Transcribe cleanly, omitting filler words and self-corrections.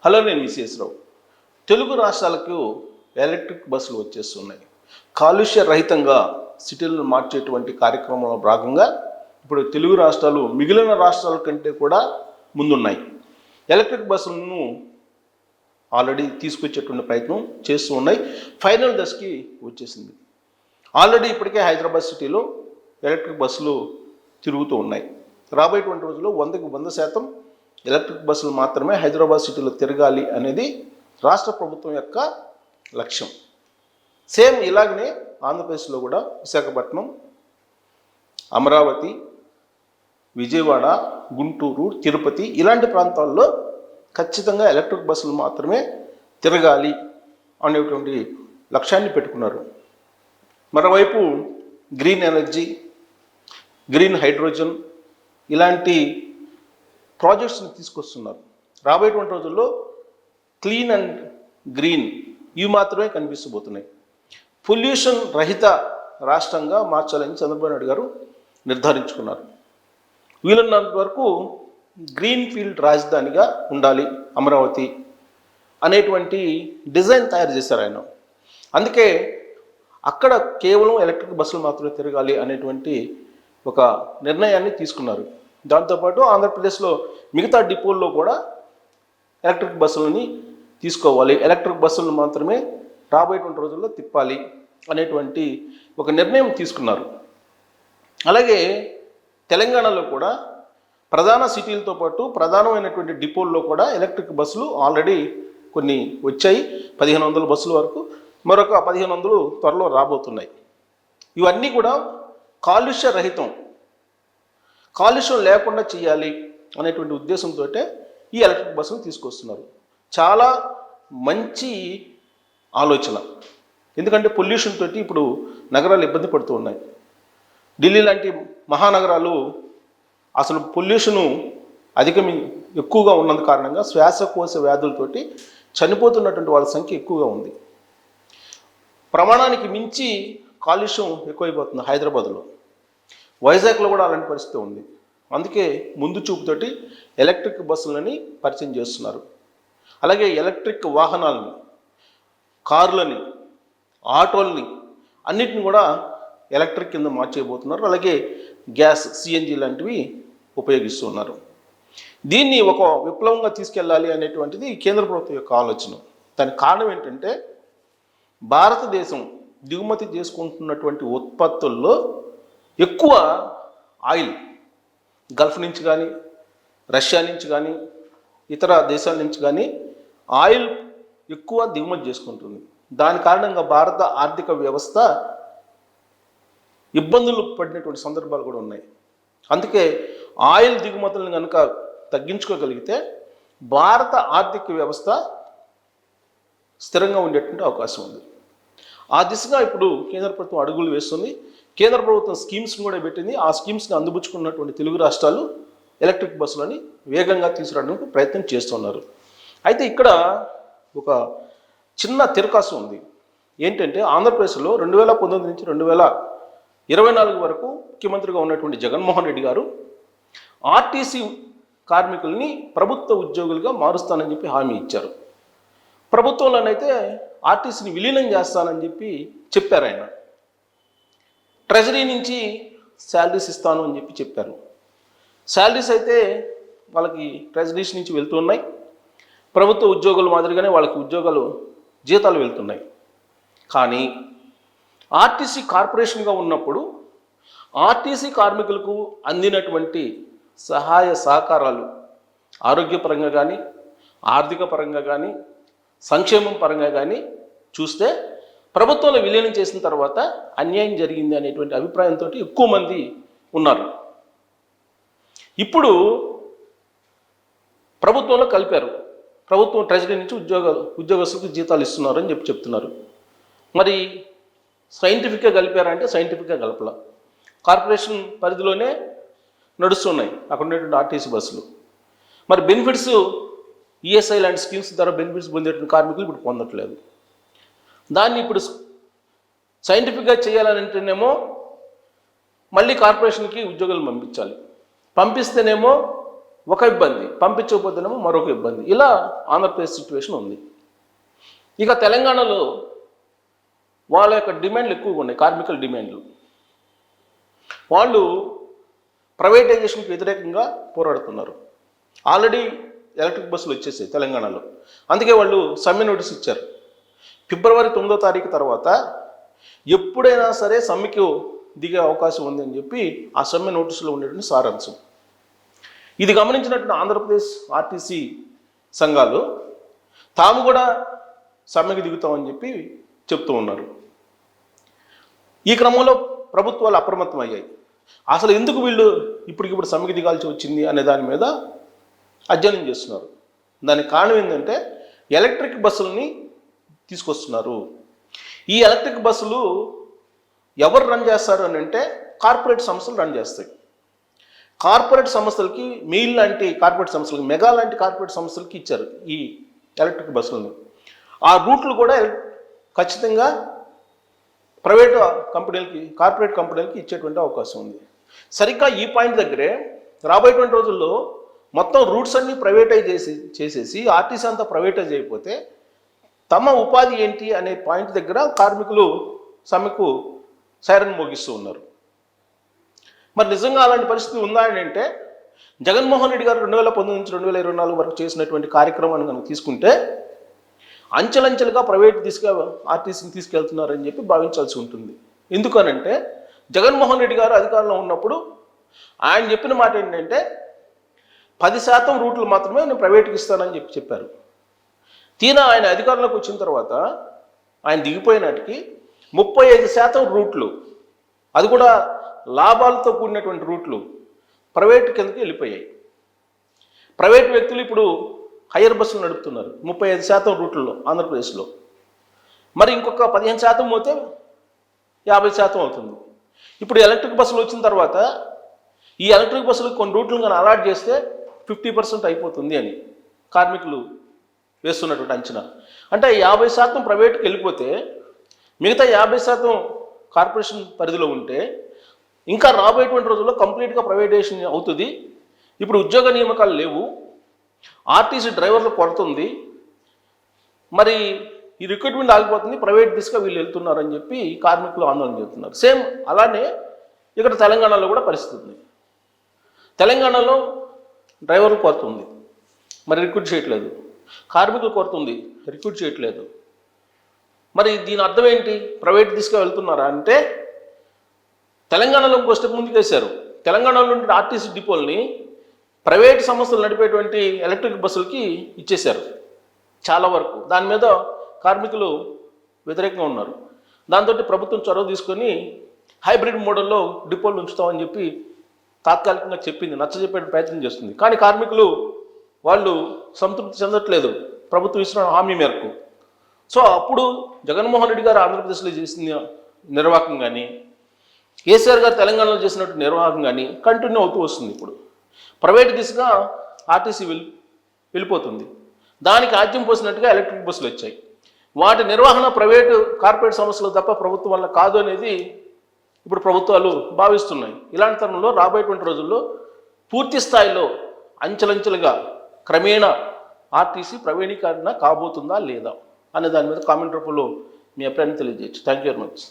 Hello, నేను మిసిఎస్ రావు. తెలుగు రాష్ట్రాలకు electric బస్సులు వచ్చేస్తున్నాయి. కాలుష్య రహితంగా సిటీలను మార్చేటువంటి కార్యక్రమంలో భాగంగా ఇప్పుడు తెలుగు రాష్ట్రాలు మిగిలిన రాష్ట్రాల కంటే కూడా ముందున్నాయి. ఎలక్ట్రిక్ బస్సులను ఆల్రెడీ తీసుకొచ్చేటువంటి ప్రయత్నం చేస్తూ ఉన్నాయి. ఫైనల్ దశకి వచ్చేసింది. ఆల్రెడీ ఇప్పటికే హైదరాబాద్ సిటీలో ఎలక్ట్రిక్ బస్సులు తిరుగుతూ ఉన్నాయి. రాబోయేటువంటి రోజుల్లో 100% ఎలక్ట్రిక్ బస్సులు మాత్రమే హైదరాబాద్ సిటీలో తిరగాలి అనేది రాష్ట్ర ప్రభుత్వం యొక్క లక్ష్యం. సేమ్ ఇలాగనే ఆంధ్రప్రదేశ్లో కూడా విశాఖపట్నం, అమరావతి, విజయవాడ, గుంటూరు, తిరుపతి ఇలాంటి ప్రాంతాల్లో ఖచ్చితంగా ఎలక్ట్రిక్ బస్సులు మాత్రమే తిరగాలి అనేటువంటి లక్ష్యాన్ని పెట్టుకున్నారు. మరోవైపు గ్రీన్ ఎనర్జీ, గ్రీన్ హైడ్రోజన్ ఇలాంటి ప్రాజెక్ట్స్ని తీసుకొస్తున్నారు. రాబోయేటువంటి రోజుల్లో క్లీన్ అండ్ గ్రీన్ ఇవి మాత్రమే కనిపిస్తబోతున్నాయి. పొల్యూషన్ రహిత రాష్ట్రంగా మార్చాలని చంద్రబాబు నాయుడు గారు నిర్ధారించుకున్నారు. వీలున్నంత వరకు గ్రీన్ ఫీల్డ్ రాజధానిగా ఉండాలి అమరావతి అనేటువంటి డిజైన్ తయారు చేశారు ఆయన. అందుకే అక్కడ కేవలం ఎలక్ట్రిక్ బస్సులు మాత్రమే తిరగాలి అనేటువంటి ఒక నిర్ణయాన్ని తీసుకున్నారు. దాంతోపాటు ఆంధ్రప్రదేశ్లో మిగతా డిపోల్లో కూడా ఎలక్ట్రిక్ బస్సులని తీసుకోవాలి, ఎలక్ట్రిక్ బస్సులను మాత్రమే రాబోయేటువంటి రోజుల్లో తిప్పాలి అనేటువంటి ఒక నిర్ణయం తీసుకున్నారు. అలాగే తెలంగాణలో కూడా ప్రధాన సిటీలతో పాటు ప్రధానమైనటువంటి డిపోల్లో కూడా ఎలక్ట్రిక్ బస్సులు ఆల్రెడీ కొన్ని వచ్చాయి. 1500 బస్సుల వరకు, మరొక 1500 త్వరలో రాబోతున్నాయి. ఇవన్నీ కూడా కాలుష్య రహితం, కాలుష్యం లేకుండా చేయాలి అనేటువంటి ఉద్దేశంతో ఈ ఎలక్ట్రిక్ బస్సును తీసుకొస్తున్నారు. చాలా మంచి ఆలోచన. ఎందుకంటే పొల్యూషన్ తోటి ఇప్పుడు నగరాలు ఇబ్బంది పడుతూ ఉన్నాయి. ఢిల్లీ లాంటి మహానగరాలు అసలు పొల్యూషను ఎక్కువగా ఉన్నందు కారణంగా శ్వాసకోశ వ్యాధులతోటి చనిపోతున్నటువంటి వాళ్ళ సంఖ్య ఎక్కువగా ఉంది. ప్రమాణానికి మించి కాలుష్యం ఎక్కువైపోతుంది హైదరాబాద్లో. వైజాగ్లో కూడా అలాంటి పరిస్థితి ఉంది. అందుకే ముందు చూపుతోటి ఎలక్ట్రిక్ బస్సులని పరిచయం చేస్తున్నారు. అలాగే ఎలక్ట్రిక్ వాహనాలని, కార్లని, ఆటోలని అన్నిటిని కూడా ఎలక్ట్రిక్ కింద మార్చేయబోతున్నారు. అలాగే గ్యాస్, సిఎన్జి లాంటివి ఉపయోగిస్తున్నారు. దీన్ని ఒక విప్లవంగా తీసుకెళ్ళాలి అనేటువంటిది కేంద్ర ప్రభుత్వం యొక్క ఆలోచన. దానికి కారణం ఏంటంటే భారతదేశం దిగుమతి చేసుకుంటున్నటువంటి ఉత్పత్తుల్లో ఎక్కువ ఆయిల్ గల్ఫ్ నుంచి కానీ, రష్యా నుంచి కానీ, ఇతర దేశాల నుంచి కానీ ఆయిల్ ఎక్కువ దిగుమతి చేసుకుంటుంది. దాని కారణంగా భారత ఆర్థిక వ్యవస్థ ఇబ్బందులు పడినటువంటి సందర్భాలు కూడా ఉన్నాయి. అందుకే ఆయిల్ దిగుమతులను కనుక తగ్గించుకోగలిగితే భారత ఆర్థిక వ్యవస్థ స్థిరంగా ఉండేటువంటి అవకాశం ఉంది. ఆ దిశగా ఇప్పుడు కేంద్ర ప్రభుత్వం అడుగులు వేస్తుంది. కేంద్ర ప్రభుత్వం స్కీమ్స్ని కూడా పెట్టింది. ఆ స్కీమ్స్ని అందిపుచ్చుకున్నటువంటి తెలుగు రాష్ట్రాలు ఎలక్ట్రిక్ బస్సులని వేగంగా తీసుకురావడానికి ప్రయత్నం చేస్తున్నారు. అయితే ఇక్కడ ఒక చిన్న తిరకాసు ఉంది. ఏంటంటే ఆంధ్రప్రదేశ్లో 2019 నుంచి 2024 వరకు ముఖ్యమంత్రిగా ఉన్నటువంటి జగన్మోహన్ రెడ్డి గారు ఆర్టీసీ కార్మికుల్ని ప్రభుత్వ ఉద్యోగులుగా మారుస్తానని చెప్పి హామీ ఇచ్చారు. ప్రభుత్వంలోనైతే ఆర్టీసీని విలీనం చేస్తానని చెప్పి చెప్పారు ఆయన. ట్రెజరీ నుంచి శాలరీస్ ఇస్తాను అని చెప్పి చెప్పారు. శాలరీస్ అయితే వాళ్ళకి ట్రెజరీస్ నుంచి వెళ్తూ ఉన్నాయి. ప్రభుత్వ ఉద్యోగుల మాదిరిగానే వాళ్ళకి జీతాలు వెళ్తున్నాయి. కానీ ఆర్టీసీ కార్పొరేషన్గా ఉన్నప్పుడు ఆర్టీసీ కార్మికులకు అందినటువంటి సహాయ సహకారాలు ఆరోగ్యపరంగా కానీ, ఆర్థిక పరంగా కానీ, సంక్షేమం పరంగా కానీ చూస్తే ప్రభుత్వంలో విలీనం చేసిన తర్వాత అన్యాయం జరిగింది అనేటువంటి అభిప్రాయంతో ఎక్కువ మంది ఉన్నారు. ఇప్పుడు ప్రభుత్వంలో కలిపారు. ప్రభుత్వం ట్రెజరీ నుంచి ఉద్యోగస్తులకు జీతాలు ఇస్తున్నారు అని చెప్తున్నారు. మరి సైంటిఫిక్గా కలిపారంటే సైంటిఫిక్గా కలపల. కార్పొరేషన్ పరిధిలోనే నడుస్తున్నాయి అక్కడ ఉన్నటువంటి ఆర్టీసీ బస్సులు. మరి బెనిఫిట్స్, ఈఎస్ఐ లాంటి స్కీమ్స్ ద్వారా బెనిఫిట్స్ పొందేటువంటి కార్మికులు ఇప్పుడు పొందట్లేదు. దాన్ని ఇప్పుడు సైంటిఫిక్గా చేయాలంటేనేమో మళ్ళీ కార్పొరేషన్కి ఉద్యోగాలు పంపించాలి. పంపిస్తేనేమో ఒక ఇబ్బంది, పంపించకపోతేనేమో మరొక ఇబ్బంది. ఇలా ఆంధ్రప్రదేశ్ సిచ్యువేషన్ ఉంది. ఇక తెలంగాణలో వాళ్ళ యొక్క డిమాండ్లు ఎక్కువగా ఉన్నాయి, కార్మికుల డిమాండ్లు. వాళ్ళు ప్రైవేటైజేషన్కి వ్యతిరేకంగా పోరాడుతున్నారు. ఆల్రెడీ ఎలక్ట్రిక్ బస్సులు వచ్చేసాయి తెలంగాణలో. అందుకే వాళ్ళు సమ్మె నోటీస్ ఇచ్చారు. ఫిబ్రవరి 9వ తారీఖు తర్వాత ఎప్పుడైనా సరే సమ్మెకు దిగే అవకాశం ఉందని చెప్పి ఆ సమ్మె నోటీసులో ఉండేటువంటి సారాంశం. ఇది గమనించినటువంటి ఆంధ్రప్రదేశ్ ఆర్టీసీ సంఘాలు తాము కూడా సమ్మెకు దిగుతామని చెప్పి చెప్తూ ఉన్నారు. ఈ క్రమంలో ప్రభుత్వాలు అప్రమత్తం అయ్యాయి. అసలు ఎందుకు వీళ్ళు ఇప్పటికిప్పుడు సమ్మెకు దిగాల్సి వచ్చింది అనే దాని మీద అధ్యయనం చేస్తున్నారు. దానికి కారణం ఏంటంటే ఎలక్ట్రిక్ బస్సులని తీసుకొస్తున్నారు. ఈ ఎలక్ట్రిక్ బస్సులు ఎవరు రన్ చేస్తారు అని అంటే కార్పొరేట్ సంస్థలు రన్ చేస్తాయి. కార్పొరేట్ సంస్థలకి, మెయిల్ లాంటి కార్పొరేట్ సంస్థలకి, మెగా లాంటి కార్పొరేట్ సంస్థలకి ఇచ్చారు ఈ ఎలక్ట్రిక్ బస్సులని. ఆ రూట్లు కూడా ఖచ్చితంగా ప్రైవేట్ కంపెనీలకి, కార్పొరేట్ కంపెనీలకి ఇచ్చేటువంటి అవకాశం ఉంది. సరిగ్గా ఈ పాయింట్ దగ్గరే రాబోయేటువంటి రోజుల్లో మొత్తం రూట్స్ అన్నీ ప్రైవేటైజ్ చేసేసి ఆర్టీసీ అంతా ప్రైవేటైజ్ అయిపోతే తమ ఉపాధి ఏంటి అనే పాయింట్ దగ్గర కార్మికులు సమ్మెకు సైరన్ మోగిస్తూ ఉన్నారు. మరి నిజంగా అలాంటి పరిస్థితి ఉందా అని అంటే జగన్మోహన్ రెడ్డి గారు 2019 నుంచి 2024 వరకు చేసినటువంటి కార్యక్రమాన్ని కనుక తీసుకుంటే అంచెలంచెలుగా ఆర్టీసీని తీసుకెళ్తున్నారని చెప్పి భావించాల్సి ఉంటుంది. ఎందుకనంటే జగన్మోహన్ రెడ్డి గారు అధికారంలో ఉన్నప్పుడు ఆయన చెప్పిన మాట ఏంటంటే 10% రూట్లు మాత్రమే నేను ప్రైవేట్కి ఇస్తానని చెప్పారు. తీరా ఆయన అధికారంలోకి వచ్చిన తర్వాత ఆయన దిగిపోయినాటికి 35% రూట్లు, అది కూడా లాభాలతో కూడినటువంటి రూట్లు ప్రైవేట్ కిందకి వెళ్ళిపోయాయి. ప్రైవేట్ వ్యక్తులు ఇప్పుడు హైయర్ బస్సులు నడుపుతున్నారు 35% రూట్లలో ఆంధ్రప్రదేశ్లో. మరి ఇంకొక 15% పోతే 50% అవుతుంది. ఇప్పుడు ఎలక్ట్రిక్ బస్సులు వచ్చిన తర్వాత ఈ ఎలక్ట్రిక్ బస్సులకు కొన్ని రూట్లు కానీ అలాట్ చేస్తే 50% అయిపోతుంది అని కార్మికులు వేస్తున్నటువంటి అంచనా. అంటే 50% ప్రైవేట్కి వెళ్ళిపోతే మిగతా 50% కార్పొరేషన్ పరిధిలో ఉంటే ఇంకా రాబోయేటువంటి రోజుల్లో కంప్లీట్గా ప్రైవేటైజేషన్ అవుతుంది. ఇప్పుడు ఉద్యోగ నియామకాలు లేవు, ఆర్టీసీ డ్రైవర్లు కొడుతుంది, మరి ఈ రిక్రూట్మెంట్ ఆగిపోతుంది, ప్రైవేట్ దిశగా వీళ్ళు వెళ్తున్నారని చెప్పి కార్మికులు ఆందోళన చేస్తున్నారు. సేమ్ అలానే ఇక్కడ తెలంగాణలో కూడా పరిస్థితి ఉంది. తెలంగాణలో డ్రైవర్లు కొడుతుంది, మరి రిక్రూట్ చేయట్లేదు. కార్మికులు కొడుతుంది, రిక్రూట్ చేయట్లేదు. మరి దీని అర్థం ఏంటి? ప్రైవేట్ దిశగా వెళ్తున్నారా అంటే తెలంగాణలో ఇంకో స్టెప్ ముందుకు వేశారు. తెలంగాణలో ఉండే ఆర్టీసీ డిపోల్ని ప్రైవేట్ సంస్థలు నడిపేటువంటి ఎలక్ట్రిక్ బస్సులకి ఇచ్చేశారు చాలా వరకు. దాని మీద కార్మికులు వ్యతిరేకంగా ఉన్నారు. దాంతో ప్రభుత్వం చొరవ తీసుకొని హైబ్రిడ్ మోడల్లో డిపోలు ఉంచుతామని చెప్పి తాత్కాలికంగా చెప్పింది, నచ్చజెప్పే ప్రయత్నం చేస్తుంది. కానీ కార్మికులు వాళ్ళు సంతృప్తి చెందట్లేదు ప్రభుత్వం ఇస్తున్న హామీ మేరకు. సో అప్పుడు జగన్మోహన్ రెడ్డి గారు ఆంధ్రప్రదేశ్లో చేసిన నిర్వాహకం కానీ, కేసీఆర్ గారు తెలంగాణలో చేసినట్టు నిర్వాహకం కానీ కంటిన్యూ అవుతూ వస్తుంది. ఇప్పుడు ప్రైవేట్ దిశగా ఆర్టీసీ వెళ్ళిపోతుంది. దానికి ఆద్యం పోసినట్టుగా ఎలక్ట్రిక్ బస్సులు వచ్చాయి. వాటి నిర్వహణ ప్రైవేటు కార్పొరేట్ సంస్థలు తప్ప ప్రభుత్వం వల్ల కాదు అనేది ఇప్పుడు ప్రభుత్వాలు భావిస్తున్నాయి. ఇలాంటి తరుణంలో రాబోయేటువంటి రోజుల్లో పూర్తి స్థాయిలో అంచెలంచెలుగా క్రమేణా ఆర్టీసీ ప్రైవేటీకరణ కాబోతుందా లేదా అనే దాని మీద కామెంట్ రూపంలో మీ అభిప్రాయాన్ని తెలియజేయచ్చు. Thank you very much.